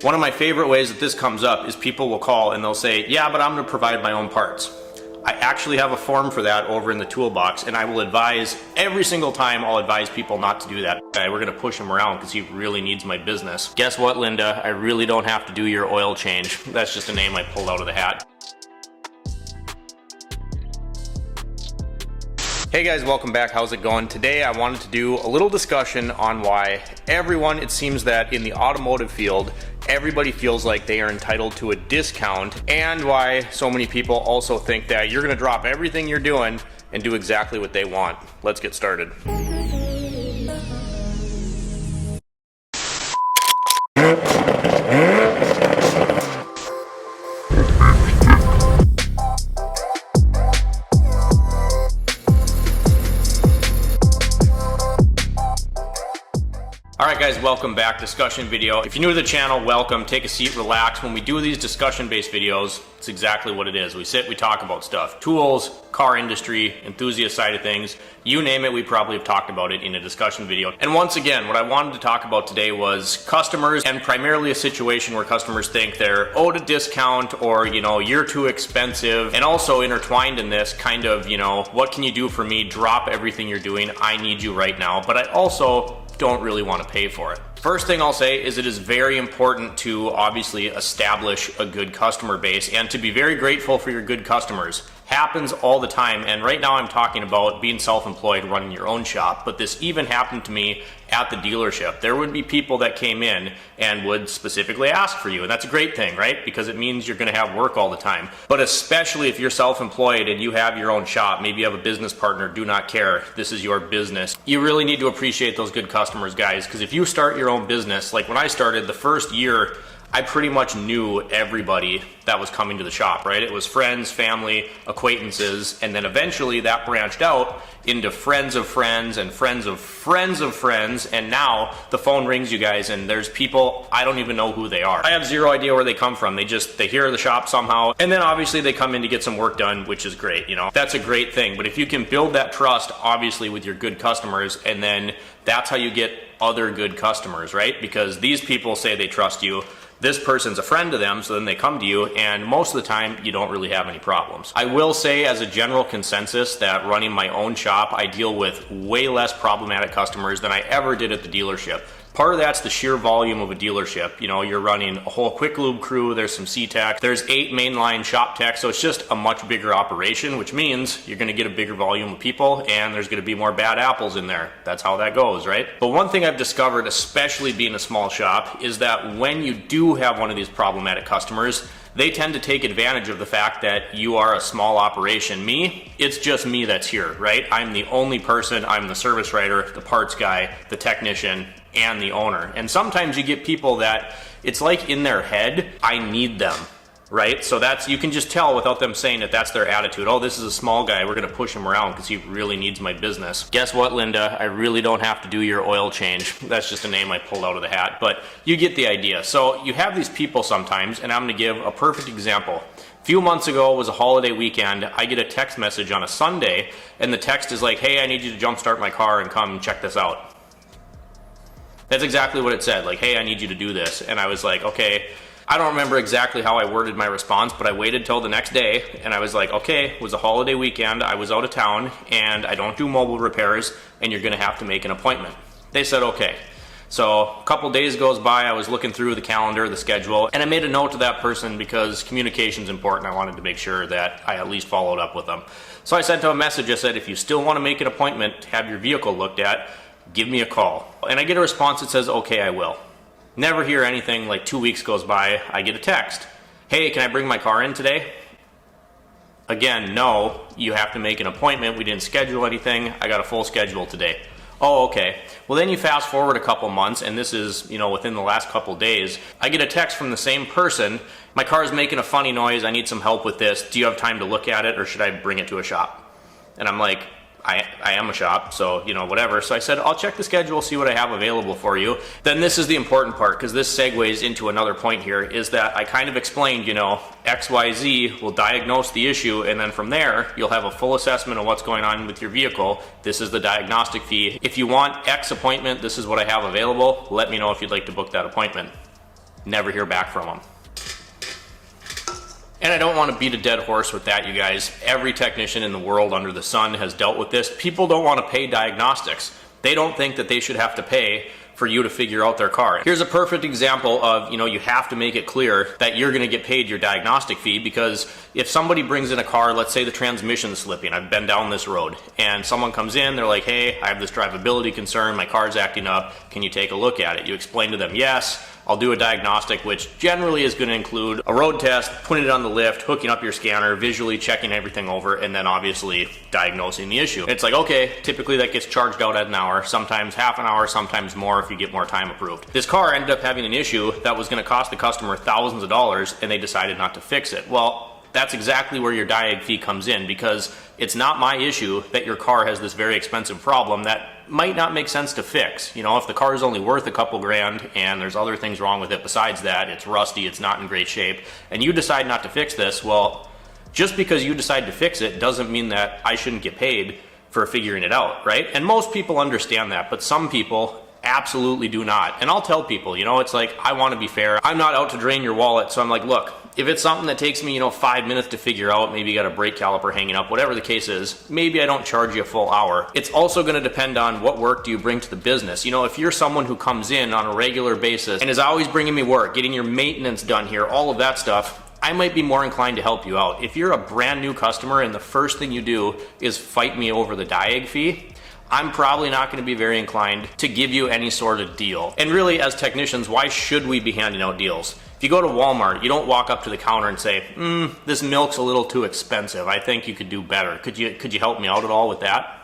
One of my favorite ways that this comes up is people will call and they'll say, yeah, but I'm going to provide my own parts. I actually have a form for that over in the toolbox, and I will advise, every single time I'll advise people not to do that. We're going to push him around because he really needs my business. Guess what, Linda? I really don't have to do your oil change. That's just a name I pulled out of the hat. Hey guys, welcome back. How's it going? Today I wanted to do a little discussion on why everyone, it seems that in the automotive field, everybody feels like they are entitled to a discount, and why so many people also think that you're gonna drop everything you're doing and do exactly what they want. Let's get started. Alright guys, welcome back. Discussion video. If you're new to the channel, welcome. Take a seat, relax. When we do these discussion-based videos, it's exactly what it is. We sit, we talk about stuff. Tools, car industry, enthusiast side of things. You name it, we probably have talked about it in a discussion video. And once again, what I wanted to talk about today was customers, and primarily a situation where customers think they're owed a discount or, you know, you're too expensive. And also intertwined in this kind of, you know, what can you do for me? Drop everything you're doing. I need you right now. But I also don't really want to pay for it. First thing I'll say is it is very important to obviously establish a good customer base and to be very grateful for your good customers. Happens all the time, and right now I'm talking about being self-employed, running your own shop, but this even happened to me at the dealership. There would be people that came in and would specifically ask for you, and that's a great thing, right? Because it means you're gonna have work all the time. But especially if you're self-employed and you have your own shop, maybe you have a business partner, do not care, this is your business. You really need to appreciate those good customers, guys, because if you start your own business, like when I started the first year, I pretty much knew everybody that was coming to the shop, right? It was friends, family, acquaintances, and then eventually that branched out into friends of friends and friends of friends of friends, and now the phone rings, you guys, and there's people, I don't even know who they are. I have zero idea where they come from. They hear the shop somehow, and then obviously they come in to get some work done, which is great, you know? That's a great thing, but if you can build that trust, obviously, with your good customers, and then that's how you get other good customers, right? Because these people say they trust you. This person's a friend to them, so then they come to you, and most of the time you don't really have any problems. I will say as a general consensus that running my own shop, I deal with way less problematic customers than I ever did at the dealership. Part of that's the sheer volume of a dealership. You know, you're running a whole quick lube crew, there's some C-Tech, there's 8 mainline shop techs, so it's just a much bigger operation, which means you're gonna get a bigger volume of people and there's gonna be more bad apples in there. That's how that goes, right? But one thing I've discovered, especially being a small shop, is that when you do have one of these problematic customers, they tend to take advantage of the fact that you are a small operation. Me, it's just me that's here, right? I'm the only person, I'm the service writer, the parts guy, the technician, and the owner. And sometimes you get people that it's like in their head, I need them, right? So that's, you can just tell without them saying it, that's their attitude. Oh, this is a small guy, we're gonna push him around because he really needs my business. Guess what, Linda? I really don't have to do your oil change. That's just a name I pulled out of the hat, but you get the idea. So you have these people sometimes, and I'm gonna give a perfect example. A few months ago, it was a holiday weekend. I get a text message on a Sunday, and the text is like, hey, I need you to jumpstart my car and come check this out. That's exactly what it said, like, hey, I need you to do this. And I was like, okay, I don't remember exactly how I worded my response, but I waited till the next day, and I was like, okay, it was a holiday weekend, I was out of town, and I don't do mobile repairs, and you're gonna have to make an appointment. They said, okay. So a couple days goes by, I was looking through the calendar, the schedule, and I made a note to that person because communication's important. I wanted to make sure that I at least followed up with them. So I sent them a message, I said, if you still wanna make an appointment to have your vehicle looked at, give me a call. And I get a response that says, okay, I will. Never hear anything. Like 2 weeks goes by, I get a text. Hey, can I bring my car in today? Again, no, you have to make an appointment. We didn't schedule anything. I got a full schedule today. Oh, okay. Well, then you fast forward a couple months, and this is, you know, within the last couple days, I get a text from the same person. My car is making a funny noise. I need some help with this. Do you have time to look at it, or should I bring it to a shop? And I'm like, I am a shop, so, you know, whatever. So I said, I'll check the schedule, see what I have available for you. Then this is the important part, because this segues into another point here, is that I kind of explained, you know, XYZ will diagnose the issue, and then from there, you'll have a full assessment of what's going on with your vehicle. This is the diagnostic fee. If you want X appointment, this is what I have available. Let me know if you'd like to book that appointment. Never hear back from them. And I don't want to beat a dead horse with that, you guys. Every technician in the world under the sun has dealt with this. People don't want to pay diagnostics. They don't think that they should have to pay for you to figure out their car. Here's a perfect example of, you have to make it clear that you're gonna get paid your diagnostic fee, because if somebody brings in a car, let's say the transmission's slipping, I've been down this road, and someone comes in, they're like, hey, I have this drivability concern, my car's acting up, can you take a look at it? You explain to them, yes, I'll do a diagnostic, which generally is going to include a road test, putting it on the lift, hooking up your scanner, visually checking everything over, and then obviously diagnosing the issue. It's like, okay, typically that gets charged out at an hour, sometimes half an hour, sometimes more if you get more time approved. This car ended up having an issue that was going to cost the customer thousands of dollars, and they decided not to fix it. Well, that's exactly where your diag fee comes in, because it's not my issue that your car has this very expensive problem that might not make sense to fix. If the car is only worth a couple grand and there's other things wrong with it besides that, it's rusty, it's not in great shape, and you decide not to fix this, well, just because you decide to fix it doesn't mean that I shouldn't get paid for figuring it out, right? And most people understand that, but some people absolutely do not. And I'll tell people, it's like, I want to be fair. I'm not out to drain your wallet, so I'm like, look, if it's something that takes me, 5 minutes to figure out, maybe you got a brake caliper hanging up, whatever the case is, maybe I don't charge you a full hour. It's also going to depend on what work do you bring to the business. If you're someone who comes in on a regular basis and is always bringing me work, getting your maintenance done here, all of that stuff, I might be more inclined to help you out. If you're a brand new customer and the first thing you do is fight me over the diag fee, I'm probably not going to be very inclined to give you any sort of deal. And really, as technicians, why should we be handing out deals? If you go to Walmart, you don't walk up to the counter and say, this milk's a little too expensive. I think you could do better. Could you help me out at all with that?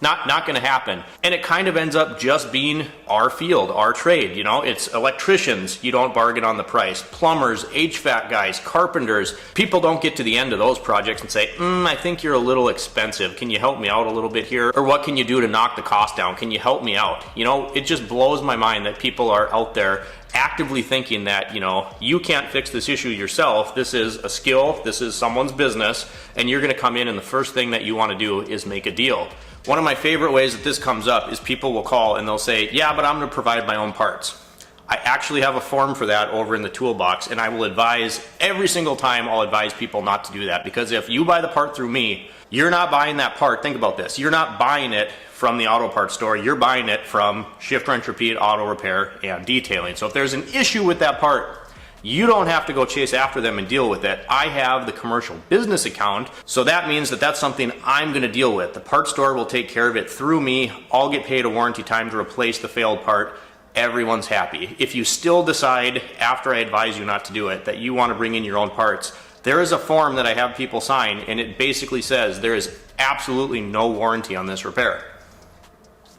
Not going to happen. And it kind of ends up just being our field, our trade. It's electricians, you don't bargain on the price. Plumbers, HVAC guys, carpenters. People don't get to the end of those projects and say, I think you're a little expensive. Can you help me out a little bit here? Or what can you do to knock the cost down? Can you help me out? It just blows my mind that people are out there actively thinking that, you can't fix this issue yourself. This is a skill, this is someone's business, and you're going to come in and the first thing that you want to do is make a deal. One of my favorite ways that this comes up is people will call and they'll say, yeah, but I'm going to provide my own parts. I actually have a form for that over in the toolbox, and I will advise, every single time I'll advise people not to do that, because if you buy the part through me, you're not buying that part. Think about this. You're not buying it from the auto parts store. You're buying it from Shift Wrench Repeat Auto Repair and Detailing. So if there's an issue with that part, you don't have to go chase after them and deal with it. I have the commercial business account, so that means that that's something I'm going to deal with. The parts store will take care of it through me. I'll get paid a warranty time to replace the failed part. Everyone's happy. If you still decide, after I advise you not to do it, that you want to bring in your own parts, there is a form that I have people sign, and it basically says there is absolutely no warranty on this repair.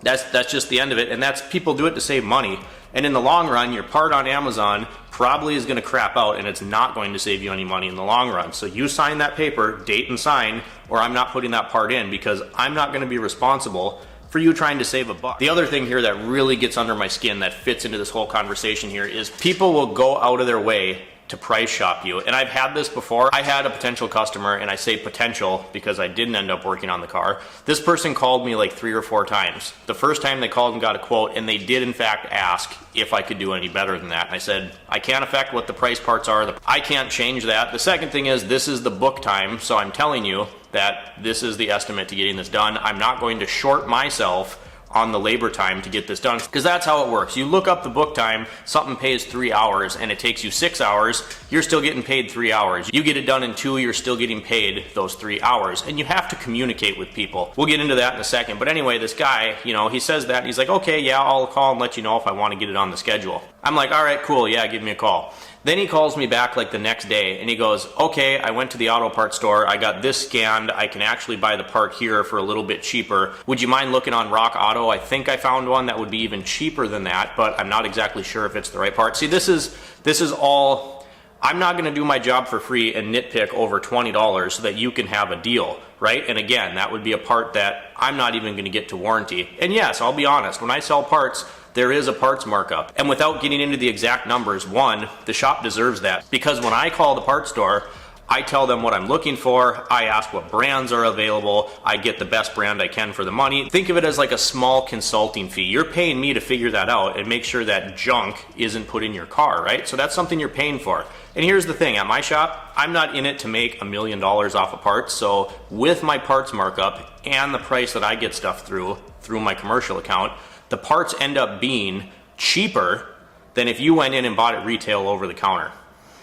That's just the end of it, and that's, people do it to save money. And in the long run, your part on Amazon probably is going to crap out, and it's not going to save you any money in the long run. So you sign that paper, date and sign, or I'm not putting that part in, because I'm not going to be responsible for you trying to save a buck. The other thing here that really gets under my skin that fits into this whole conversation here is people will go out of their way to price shop you. And I've had this before. I had a potential customer, and I say potential because I didn't end up working on the car. This person called me like 3 or 4 times. The first time they called and got a quote, and they did in fact ask if I could do any better than that. And I said, I can't affect what the price parts are. I can't change that. The second thing is, this is the book time, so I'm telling you that this is the estimate to getting this done. I'm not going to short myself on the labor time to get this done, because that's how it works. You look up the book time, something pays 3 hours and it takes you 6 hours, you're still getting paid 3 hours. You get it done in 2, you're still getting paid those 3 hours. And you have to communicate with people. We'll get into that in a second. But anyway, this guy, he says that, he's like, okay, yeah, I'll call and let you know if I want to get it on the schedule. I'm like, all right, cool, yeah, give me a call. Then he calls me back like the next day and he goes, okay, I went to the auto parts store, I got this scanned, I can actually buy the part here for a little bit cheaper. Would you mind looking on Rock Auto? I think I found one that would be even cheaper than that, but I'm not exactly sure if it's the right part. See, this is all, I'm not gonna do my job for free and nitpick over $20 so that you can have a deal, right? And again, that would be a part that I'm not even gonna get to warranty. And yes, I'll be honest, when I sell parts, there is a parts markup. And without getting into the exact numbers, one, the shop deserves that. Because when I call the parts store, I tell them what I'm looking for. I ask what brands are available. I get the best brand I can for the money. Think of it as like a small consulting fee. You're paying me to figure that out and make sure that junk isn't put in your car, right? So that's something you're paying for. And here's the thing, at my shop, I'm not in it to make $1 million off of parts. So with my parts markup and the price that I get stuff through my commercial account, the parts end up being cheaper than if you went in and bought it retail over the counter.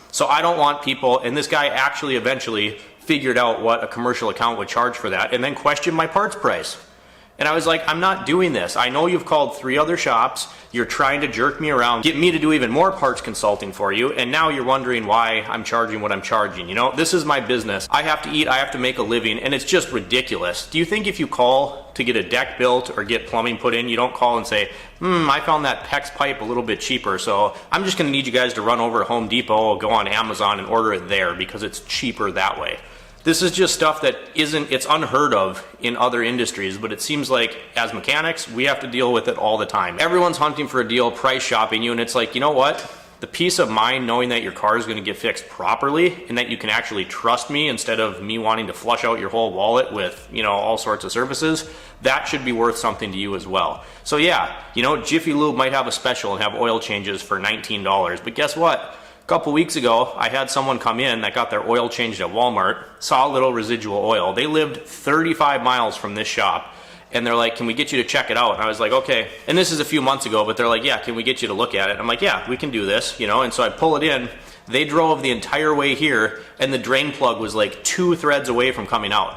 So I don't want people, and this guy actually eventually figured out what a commercial account would charge for that and then questioned my parts price. And I was like, I'm not doing this. I know you've called 3 other shops. You're trying to jerk me around, get me to do even more parts consulting for you. And now you're wondering why I'm charging what I'm charging. You know, this is my business. I have to eat. I have to make a living. And it's just ridiculous. Do you think if you call to get a deck built or get plumbing put in, you don't call and say, I found that PEX pipe a little bit cheaper. So I'm just going to need you guys to run over to Home Depot or go on Amazon and order it there because it's cheaper that way. This is just stuff that it's unheard of in other industries, but it seems like as mechanics, we have to deal with it all the time. Everyone's hunting for a deal, price shopping you, and it's like, you know what? The peace of mind knowing that your car is going to get fixed properly and that you can actually trust me instead of me wanting to flush out your whole wallet with, all sorts of services, that should be worth something to you as well. So yeah, Jiffy Lube might have a special and have oil changes for $19, but guess what? A couple weeks ago, I had someone come in that got their oil changed at Walmart, saw a little residual oil. They lived 35 miles from this shop, and they're like, can we get you to check it out? And I was like, okay. And this is a few months ago, but they're like, yeah, can we get you to look at it? I'm like, yeah, we can do this, And so I pull it in. They drove the entire way here, and the drain plug was like 2 threads away from coming out.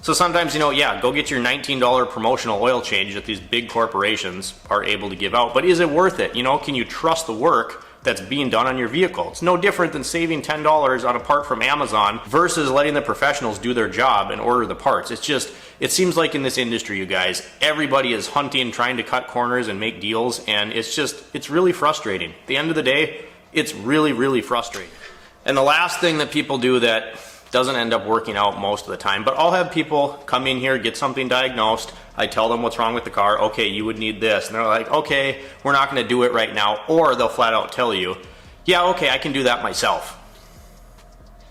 So sometimes, yeah, go get your $19 promotional oil change that these big corporations are able to give out. But is it worth it? Can you trust the work that's being done on your vehicle? It's no different than saving $10 on a part from Amazon versus letting the professionals do their job and order the parts. It seems like in this industry, you guys, everybody is hunting, trying to cut corners and make deals, and it's really frustrating. At the end of the day, it's really, really frustrating. And the last thing that people do that doesn't end up working out most of the time, but I'll have people come in here, get something diagnosed. I tell them what's wrong with the car. Okay, you would need this. And they're like, okay, we're not going to do it right now. Or they'll flat out tell you, yeah, okay, I can do that myself.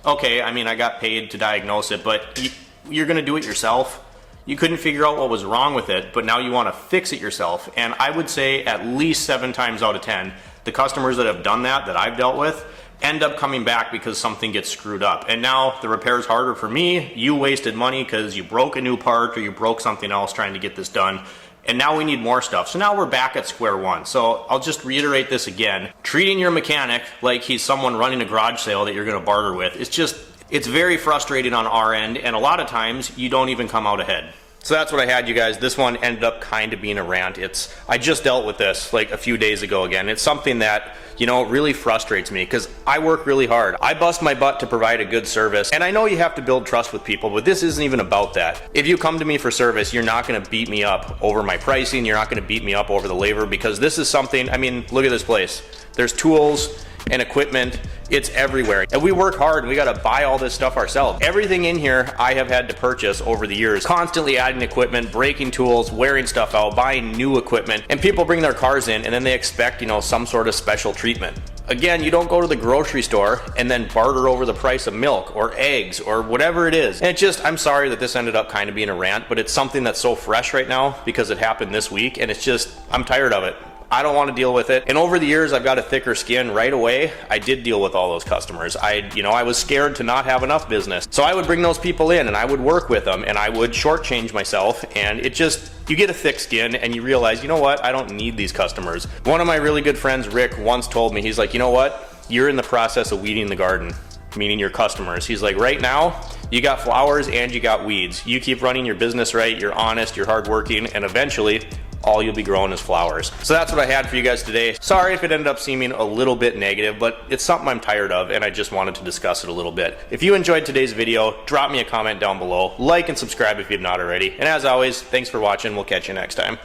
Okay, I got paid to diagnose it, but you're going to do it yourself. You couldn't figure out what was wrong with it, but now you want to fix it yourself. And I would say at least 7 times out of 10, the customers that have done that I've dealt with, end up coming back because something gets screwed up. And now the repair is harder for me. You wasted money because you broke a new part or you broke something else trying to get this done. And now we need more stuff. So now we're back at square one. So I'll just reiterate this again. Treating your mechanic like he's someone running a garage sale that you're going to barter with, it's very frustrating on our end. And a lot of times you don't even come out ahead. So that's what I had, you guys. This one ended up kind of being a rant. I just dealt with this like a few days ago again. It's something that, really frustrates me because I work really hard. I bust my butt to provide a good service. And I know you have to build trust with people, but this isn't even about that. If you come to me for service, you're not going to beat me up over my pricing. You're not going to beat me up over the labor because this is something, look at this place. There's tools and equipment. It's everywhere. And we work hard and we got to buy all this stuff ourselves. Everything in here I have had to purchase over the years, constantly adding equipment, breaking tools, wearing stuff out, buying new equipment. And people bring their cars in and then they expect, some sort of special treatment. Again, you don't go to the grocery store and then barter over the price of milk or eggs or whatever it is. And I'm sorry that this ended up kind of being a rant, but it's something that's so fresh right now because it happened this week and I'm tired of it. I don't want to deal with it. And over the years, I've got a thicker skin. Right away, I did deal with all those customers. I was scared to not have enough business. So I would bring those people in and I would work with them and I would shortchange myself. And you get a thick skin and you realize, you know what? I don't need these customers. One of my really good friends, Rick, once told me, he's like, you know what? You're in the process of weeding the garden, meaning your customers. He's like, right now, you got flowers and you got weeds. You keep running your business right, you're honest, you're hardworking, and eventually, all you'll be growing is flowers. So that's what I had for you guys today. Sorry if it ended up seeming a little bit negative, but it's something I'm tired of and I just wanted to discuss it a little bit. If you enjoyed today's video, drop me a comment down below, like and subscribe if you've not already. And as always, thanks for watching. We'll catch you next time.